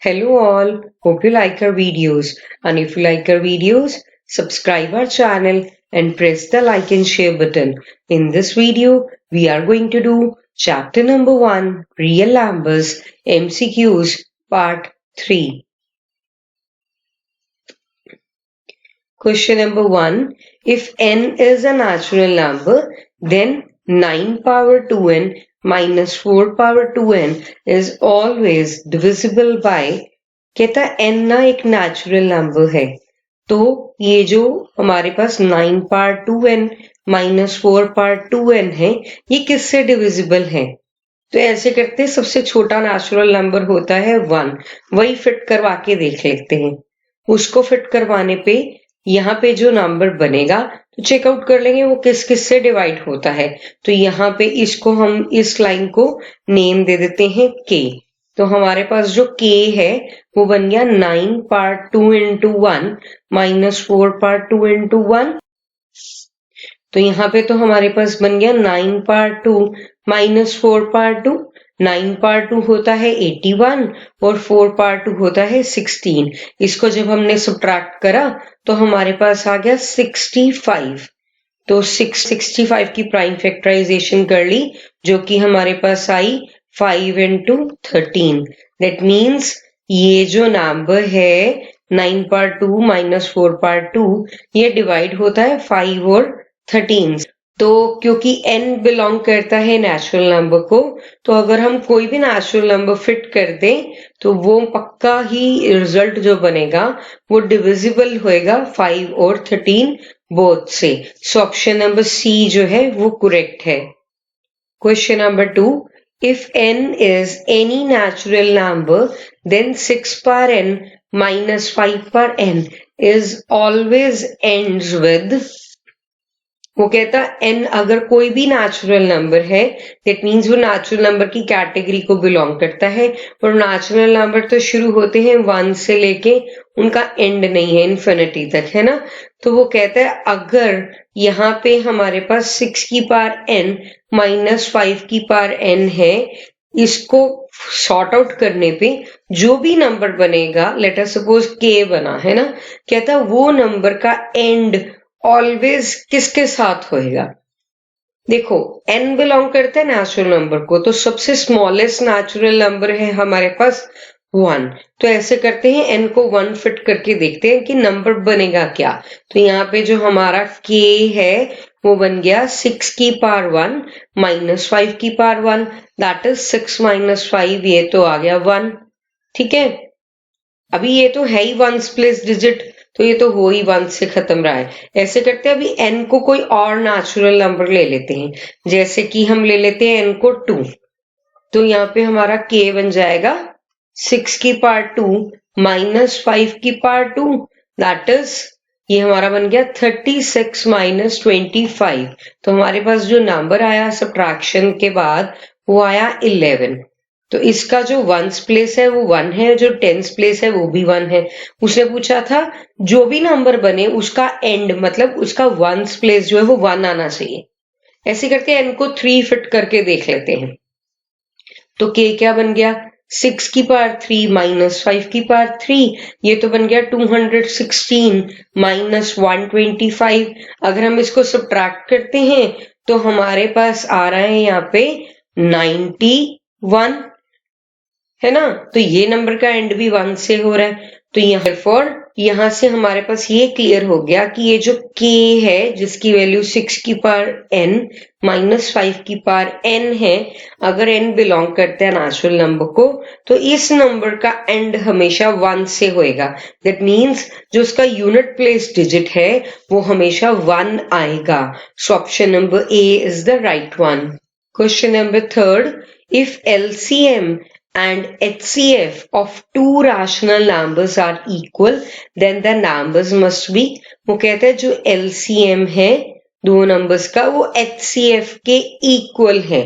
Hello all, hope you like our videos, and if you like our videos, subscribe our channel and press the like and share button. In this video, we are going to do chapter number 1, Real Numbers MCQs part 3. Question number 1. If n is a natural number, then 9 power 2n minus 4 power 2n is always divisible by, कहता n ना एक natural number है, तो ये जो हमारे पास 9 power 2n minus 4 power 2n है, ये किससे डिविजिबल है? तो ऐसे करते सबसे छोटा नेचुरल नंबर होता है 1, वही फिट करवा के देख लेते हैं। उसको फिट करवाने पे यहाँ पे जो नंबर बनेगा तो चेकआउट कर लेंगे वो किस किस से डिवाइड होता है। तो यहाँ पे इसको हम इस लाइन को नेम दे देते हैं k। तो हमारे पास जो k है वो बन गया 9 part 2 into 1 minus 4 part 2 into 1। तो यहाँ पे तो हमारे पास बन गया 9 पार्ट 2 माइनस 4 पार्ट 2। 9 पार्ट 2 होता है 81 और 4 पार्ट 2 होता है 16। इसको जब हमने सब्ट्रैक्ट करा तो हमारे पास आ गया 65। तो 65 की प्राइम फैक्टराइजेशन कर ली, जो कि हमारे पास आई 5 इंटू 13। दैट मीन्स ये जो नंबर है 9 पार्ट 2 माइनस 4 पार्ट 2, ये डिवाइड होता है 5 और 13। तो क्योंकि n बिलोंग करता है नेचुरल नंबर को, तो अगर हम कोई भी नेचुरल नंबर फिट कर दें तो वो पक्का ही रिजल्ट जो बनेगा वो डिविजिबल होएगा 5 और 13 बोथ से। सो ऑप्शन नंबर सी जो है वो करेक्ट है। Question number 2. If n is any natural number, then 6 power n minus 5 power n is always ends with, वो कहता n अगर कोई भी नेचुरल नंबर है, दैट मीन्स वो नेचुरल नंबर की कैटेगरी को बिलोंग करता है, और नेचुरल नंबर तो शुरू होते हैं 1 से लेके उनका एंड नहीं है इन्फिनिटी तक, है ना। तो वो कहता है अगर यहाँ पे हमारे पास 6 की पावर n माइनस 5 की पावर n है, इसको सॉर्ट आउट करने पे जो भी नंबर बनेगा, लेट अस सपोज k बना, है ना, कहता वो नंबर का एंड ऑलवेज किसके साथ होएगा। देखो n बिलोंग करता है नेचुरल नंबर को, तो सबसे स्मॉलेस्ट नेचुरल नंबर है हमारे पास 1। तो ऐसे करते हैं n को 1 फिट करके देखते हैं कि नंबर बनेगा क्या। तो यहाँ पे जो हमारा k है वो बन गया 6 की पावर 1 माइनस 5 की पावर 1, दैट इज 6 माइनस 5, ये तो आ गया 1। ठीक है, अभी ये तो है ही 1's प्लेस डिजिट, तो ये तो हो ही 1 से खत्म रहा है। ऐसे करते हैं, अभी n को कोई और नेचुरल नंबर ले लेते हैं, जैसे कि हम ले लेते हैं n को 2। तो यहाँ पे हमारा k बन जाएगा 6 की पावर 2 माइनस 5 की पावर 2, दैट इज ये हमारा बन गया 36 माइनस 25। तो हमारे पास जो नंबर आया सब्ट्रैक्शन के बाद वो आया 11। तो इसका जो 1's प्लेस है वो 1 है, जो 10's प्लेस है वो भी 1 है। उसने पूछा था जो भी नंबर बने उसका एंड मतलब उसका 1's प्लेस जो है वो 1 आना चाहिए। ऐसे करके n को 3 फिट करके देख लेते हैं। तो k क्या बन गया 6 की पावर 3 माइनस 5 की पावर 3, ये तो बन गया 216 माइनस 125। अगर हम इसको सब्ट्रैक्ट करते हैं तो हमारे पास आ रहा है यहाँ पे 91, है ना। तो ये नंबर का एंड भी 1 से हो रहा है। तो यहाँ से हमारे पास ये क्लियर हो गया कि ये जो k है जिसकी वैल्यू 6 की पावर n माइनस 5 की पावर n है, अगर n बिलोंग करता है नेचुरल नंबर को, तो इस नंबर का एंड हमेशा 1 से होएगा। दैट मीन्स जो उसका यूनिट प्लेस डिजिट है वो हमेशा 1 आएगा। सो option number A is the right one. Question number 3. If LCM and HCF of two rational numbers are equal, then the numbers must be, वो कहते हैं जो LCM है दो नंबर्स का वो HCF के इक्वल है।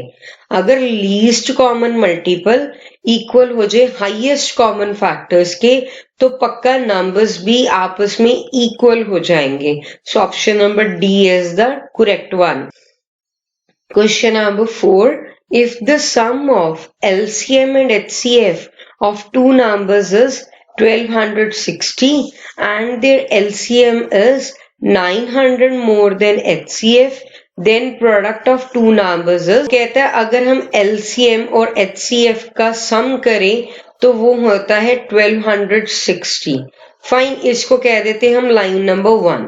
अगर लीस्ट कॉमन मल्टीपल इक्वल हो जाए हाईएस्ट कॉमन फैक्टर्स के, तो पक्का नंबर्स भी आपस में इक्वल हो जाएंगे। सो option number D is the correct one. Question number 4. If the sum of LCM and HCF of two numbers is 1260 and their LCM is 900 more than HCF, then product of two numbers is, कहता है अगर हम LCM और HCF का सम करें तो वो होता है 1260. फाइन, इसको कह देते हैं हम लाइन नंबर 1.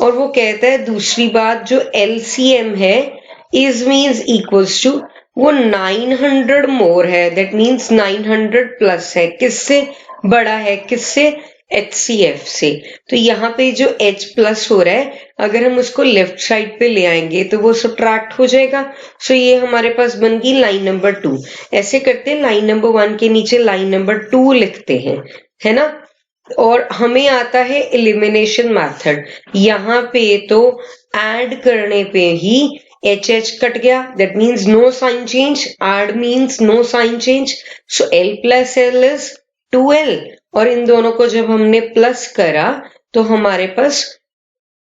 और वो कहता है दूसरी बात, जो LCM है इज मीन्स इक्वल्स टू, वो 900 मोर है, दैट मीन्स 900 प्लस है. किससे बड़ा है? किससे? HCF से. तो यहाँ पे जो H प्लस हो रहा है, अगर हम उसको लेफ्ट साइड पे ले आएंगे तो वो सब्ट्रैक्ट हो जाएगा. सो ये हमारे पास बन गई लाइन नंबर 2. ऐसे करते हैं, लाइन नंबर 1 के नीचे लाइन नंबर 2 लिखते हैं, है ना. और हमें आता है एलिमिनेशन मेथड. यहाँ पे तो ऐड करने पे ही HH कट गया, that means no sign change. Add means no sign change. So L plus L is 2L, और इन दोनों को जब हमने प्लस करा तो हमारे पास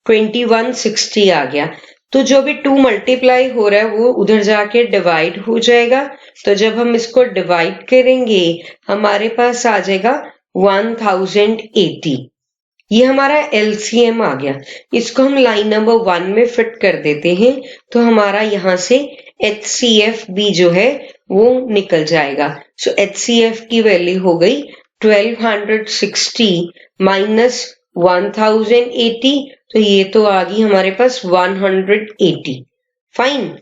2160 आ गया. तो जो भी 2 मल्टीप्लाई हो रहा है वो उधर जाके डिवाइड हो जाएगा. तो जब हम इसको डिवाइड करेंगे हमारे पास आ जाएगा 1080. ये हमारा LCM आ गया. इसको हम लाइन नंबर 1 में फिट कर देते हैं तो हमारा यहां से HCF भी जो है वो निकल जाएगा. सो HCF की वैल्यू हो गई 1260 माइनस 1080. तो ये तो आ गई हमारे पास 180. फाइन.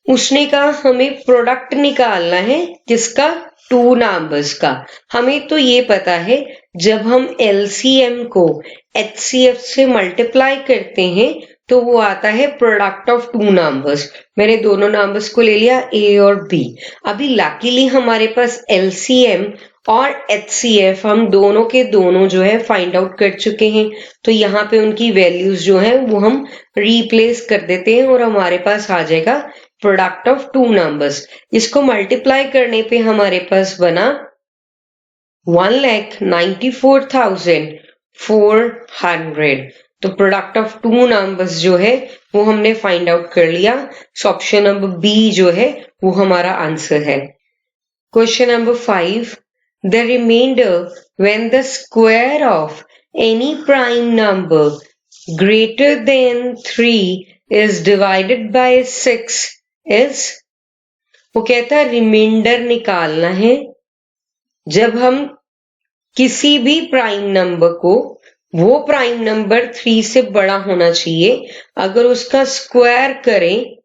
उसने कहा हमें प्रोडक्ट निकालना है किसका? 2 नंबर्स का. हमें तो ये पता है जब हम LCM को HCF से मल्टीप्लाई करते हैं तो वो आता है प्रोडक्ट ऑफ 2 नंबर्स. मैंने दोनों नंबर्स को ले लिया A और B. अभी लकीली हमारे पास LCM और HCF हम दोनों के दोनों जो है फाइंड आउट कर चुके हैं. तो यहाँ पे उनकी वैल्यूज जो है वो हम रिप्लेस कर देते हैं और हमारे पास आ जाएगा प्रोडक्ट ऑफ 2 नंबर्स. इसको मल्टीप्लाई करने पे हमारे पास बना 1,94,400. तो प्रोडक्ट ऑफ 2 नंबर्स जो है वो हमने फाइंड आउट कर लिया. सो ऑप्शन नंबर B जो है वो हमारा आंसर है. Question number 5. The remainder when the square of any prime number greater than 3 is divided by 6 is, वो कहता है रिमाइंडर निकालना है जब हम किसी भी प्राइम नंबर को, वो प्राइम नंबर 3 से बड़ा होना चाहिए, अगर उसका स्क्वायर करें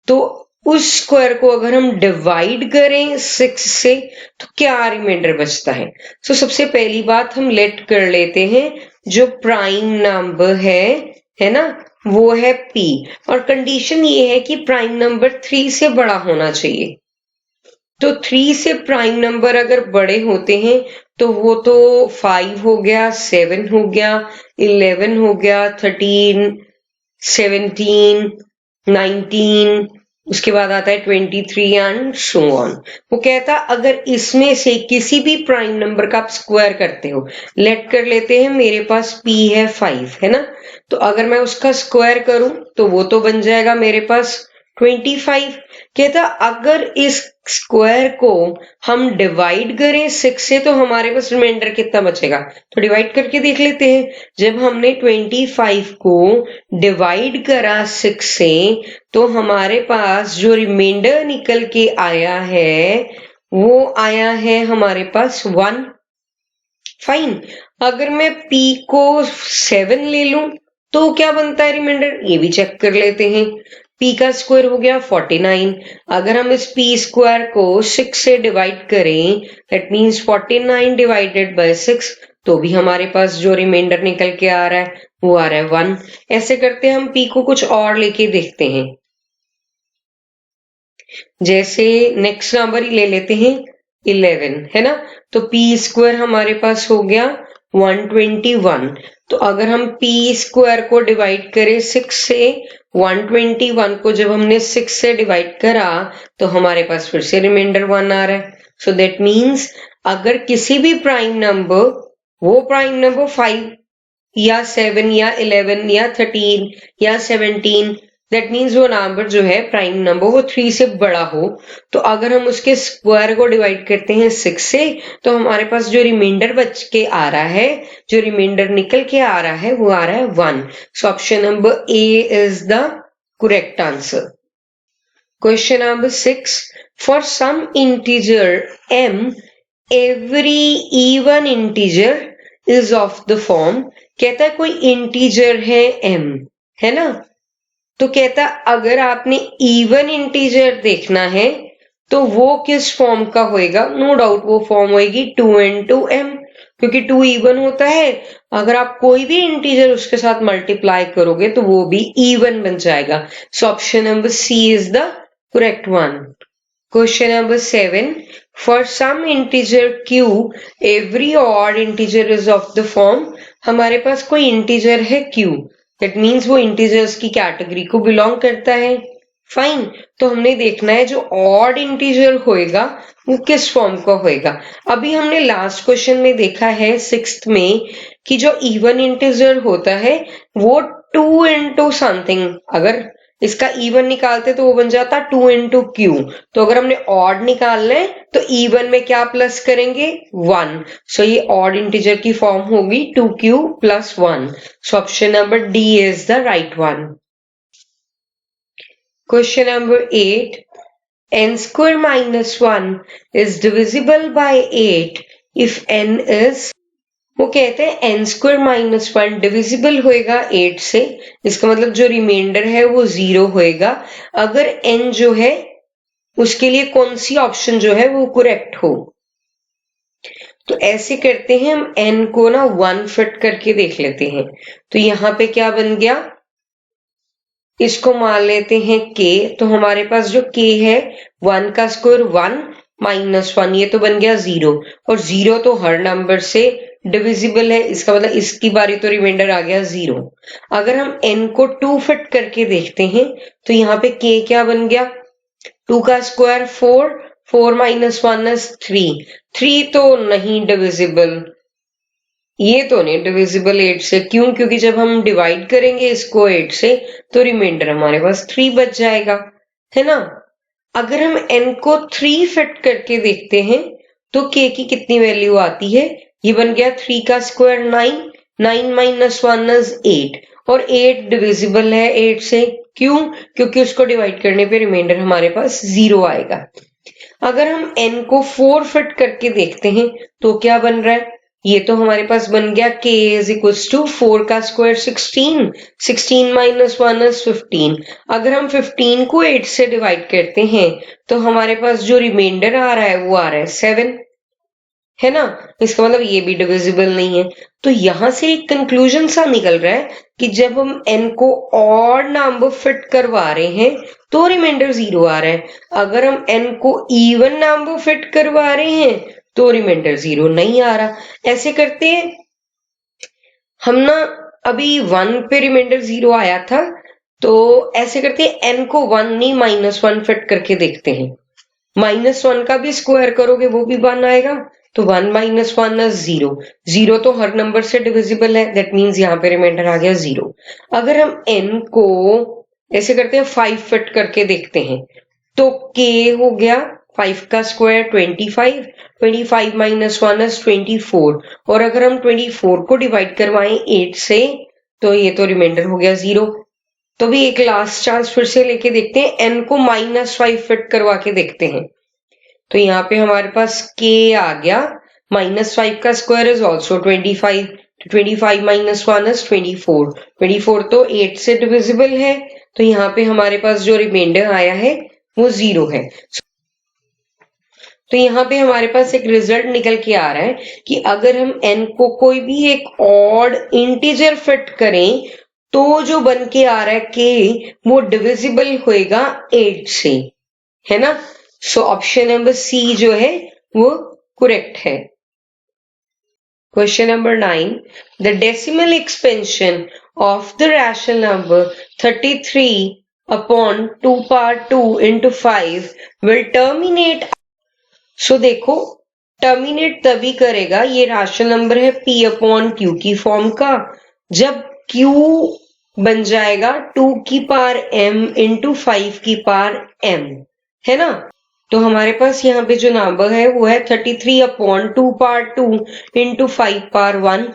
तो उस स्क्वायर को अगर हम डिवाइड करें 6 से तो क्या रिमाइंडर बचता है. सो सबसे पहली बात हम लेट कर लेते हैं जो प्राइम नंबर है ना, वो है P. और कंडीशन ये है कि प्राइम नंबर 3 से बड़ा होना चाहिए. तो 3 से प्राइम नंबर अगर बड़े होते हैं तो वो तो 5 हो गया, 7 हो गया, 11 हो गया, 13, 17, 19, उसके बाद आता है 23 एंड सो ऑन. वो कहता अगर इसमें से किसी भी प्राइम नंबर का आप स्क्वायर करते हो, लेट कर लेते हैं मेरे पास P है 5, है ना. तो अगर मैं उसका स्क्वायर करूं तो वो तो बन जाएगा मेरे पास 25. कहता अगर इस स्क्वायर को हम डिवाइड करें 6 से तो हमारे पास रिमाइंडर कितना बचेगा. तो डिवाइड करके देख लेते हैं. जब हमने 25 को डिवाइड करा 6 से तो हमारे पास जो रिमाइंडर निकल के आया है वो आया है हमारे पास 1. फाइन. अगर मैं P को 7 ले लूं तो क्या बनता है रिमाइंडर, ये भी चेक कर लेते हैं. P का स्क्वायर हो गया 49. अगर हम इस P स्क्वायर को 6 से डिवाइड करें, दैट मीन्स 49 डिवाइडेड बाय 6, तो भी हमारे पास जो रिमाइंडर निकल के आ रहा है वो आ रहा है 1. ऐसे करते हैं हम P को कुछ और लेके देखते हैं. जैसे नेक्स्ट नंबर ही ले लेते हैं 11, है ना. तो P स्क्वायर हमारे पास हो गया 121. तो अगर हम P स्क्वायर को डिवाइड करें 6 से, 121 को जब हमने 6 से डिवाइड करा तो हमारे पास फिर से रिमाइंडर 1 आ रहा है. सो दैट मीन्स अगर किसी भी प्राइम नंबर, वो प्राइम नंबर 5 या 7 या 11 या 13 या 17 दैट मीन्स वो नंबर जो है प्राइम नंबर वो 3 से बड़ा हो, तो अगर हम उसके स्क्वायर को डिवाइड करते हैं 6 से, तो हमारे पास जो रिमाइंडर बच के आ रहा है, जो रिमाइंडर निकल के आ रहा है, वो आ रहा है 1. So option number A is the correct answer. Question number 6. For some integer m, every even integer is of the form. कहता है कोई इंटीजर है m, है ना, तो कहता अगर आपने इवन इंटीजर देखना है तो वो किस फॉर्म का होएगा. नो डाउट वो फॉर्म होएगी 2 क्योंकि 2 इवन होता है. अगर आप कोई भी इंटीजर उसके साथ मल्टीप्लाई करोगे तो वो भी इवन बन जाएगा. So option number C is the correct one. Question number 7. For some integer q, every odd integer is of the form. हमारे पास कोई इंटीजर है q, दैट मीन्स वो इंटीजर्स की कैटेगरी को बिलोंग करता है. फाइन, तो हमने देखना है जो ऑड इंटीजर होएगा वो किस फॉर्म का होएगा. अभी हमने लास्ट क्वेश्चन में देखा है 6th में कि जो इवन इंटीजर होता है वो 2 इंटू समथिंग, अगर इसका इवन निकालते तो वो बन जाता 2 इंटू क्यू. तो अगर हमने ऑड निकालना है तो इवन में क्या प्लस करेंगे 1. सो ये ऑड इंटीजर की फॉर्म होगी 2q plus 1. So option number D is the right one. Question number 8. n square minus 1 is divisible by 8 if n is, वो कहते हैं n स्क्वायर माइनस 1 डिविजिबल होएगा 8 से. इसका मतलब जो रिमाइंडर है वो 0 होएगा अगर n जो है उसके लिए कौन सी ऑप्शन जो है वो करेक्ट हो. तो ऐसे करते हैं, हम n को ना 1 फिट करके देख लेते हैं. तो यहां पे क्या बन गया, इसको मान लेते हैं k. तो हमारे पास जो k है 1 का स्क्वायर 1 माइनस 1, ये तो बन गया 0, और 0 तो हर नंबर से डिविजिबल है. इसका मतलब इसकी बारी तो रिमाइंडर आ गया 0. अगर हम n को 2 फिट करके देखते हैं तो यहाँ पे k क्या बन गया, 2 का स्क्वायर 4, 4 माइनस 1 इज 3. 3 तो नहीं डिविजिबल, ये तो नहीं डिविजिबल 8 से. क्यों, क्योंकि जब हम डिवाइड करेंगे इसको 8 से तो रिमाइंडर हमारे पास 3 बच जाएगा, है ना. अगर हम n को 3 फिट करके देखते हैं तो k की कितनी वैल्यू आती है, ये बन गया 3 का स्क्वायर 9, 9 माइनस 1 इज 8, और 8 डिविजिबल है 8 से. क्यों, क्योंकि उसको डिवाइड करने पे रिमाइंडर हमारे पास 0 आएगा. अगर हम n को 4 फिट करके देखते हैं तो क्या बन रहा है, ये तो हमारे पास बन गया k इज इक्वल्स टू 4 का स्क्वायर 16, 16 माइनस 1 इज 15. अगर हम 15 को 8 से डिवाइड करते हैं तो हमारे पास जो रिमाइंडर आ रहा है वो आ रहा है 7, है ना. इसका मतलब ये भी डिविजिबल नहीं है. तो यहां से एक कंक्लूजन सा निकल रहा है कि जब हम n को ऑड नंबर फिट करवा रहे हैं तो रिमाइंडर 0 आ रहा है. अगर हम n को इवन नंबर फिट करवा रहे हैं तो रिमाइंडर 0 नहीं आ रहा. ऐसे करते हैं, हम ना अभी 1 पे रिमाइंडर 0 आया था, तो ऐसे करते हैं n को 1 नहीं -1 फिट करके देखते हैं. -1 का भी स्क्वायर करोगे वो भी 1 आएगा, तो 1 माइनस 1 इज 0. 0 तो हर नंबर से डिविजिबल है, दैट मीन्स यहाँ पे रिमाइंडर आ गया 0. अगर हम n को ऐसे करते हैं 5 फिट करके देखते हैं तो k हो गया 5 का स्क्वायर 25, 25 माइनस 1 इज 24, और अगर हम 24 को डिवाइड करवाएं 8 से तो ये तो रिमाइंडर हो गया 0. तो भी एक लास्ट चांस फिर से लेके देखते हैं, n को -5 फिट करवा के देखते हैं. तो यहाँ पे हमारे पास k आ गया, -5 का स्क्वायर इज ऑल्सो 25, तो 25 माइनस 1 इज 24, 24 तो 8 से डिविजिबल है, तो यहाँ पे हमारे पास जो रिमाइंडर आया है वो 0 है. तो यहाँ पे हमारे पास एक रिजल्ट निकल के आ रहा है कि अगर हम n को कोई भी एक ऑड इंटीजर फिट करें तो जो बन के आ रहा है k वो डिविजिबल होएगा 8 से, है ना. सो ऑप्शन नंबर सी जो है वो करेक्ट है. Question number 9. The decimal expansion of the rational number 33 upon 2 power 2 into 5 will terminate. So देखो, टर्मिनेट तभी करेगा, ये रैशनल नंबर है p अपॉन q की फॉर्म का, जब q बन जाएगा 2 की पावर m इंटू 5 की पावर m, है ना। तो हमारे पास यहाँ पे जो नंबर है वो है 33/2 पावर 2 इंटू 5 पावर 1।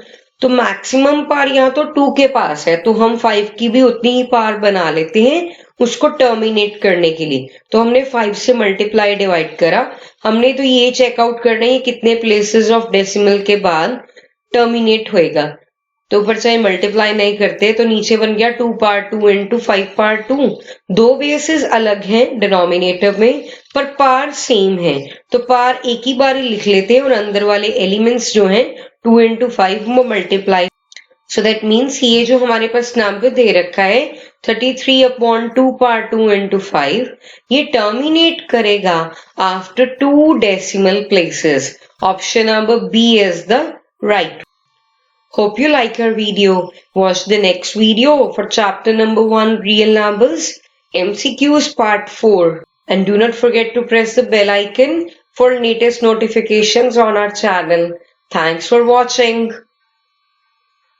तो मैक्सिमम पावर यहाँ तो 2 के पास है, तो हम 5 की भी उतनी ही पावर बना लेते हैं उसको टर्मिनेट करने के लिए। तो हमने 5 से मल्टीप्लाई डिवाइड करा। हमने तो ये चेकआउट करना है कितने प्लेसेस ऑफ डेसिमल के बाद टर्मिनेट होएगा। तो ऊपर चाहे मल्टीप्लाई नहीं करते तो नीचे बन गया 2 पावर 2 इंटू 5 पावर 2। दो बेसेस अलग हैं डिनोमिनेटर में पर पावर सेम है, तो पावर एक ही बार ही लिख लेते हैं और अंदर वाले एलिमेंट्स जो हैं 2 इंटू 5 वो मल्टीप्लाई। सो दैट मीन्स ये जो हमारे पास नंबर दे रखा है 33/2 पावर 2 इंटू 5, ये टर्मिनेट करेगा after 2 decimal places. Option number B is the right. Hope you like our video. Watch the next video for chapter number 1, Real Numbers, MCQs part 4. And do not forget to press the bell icon for latest notifications on our channel. Thanks for watching.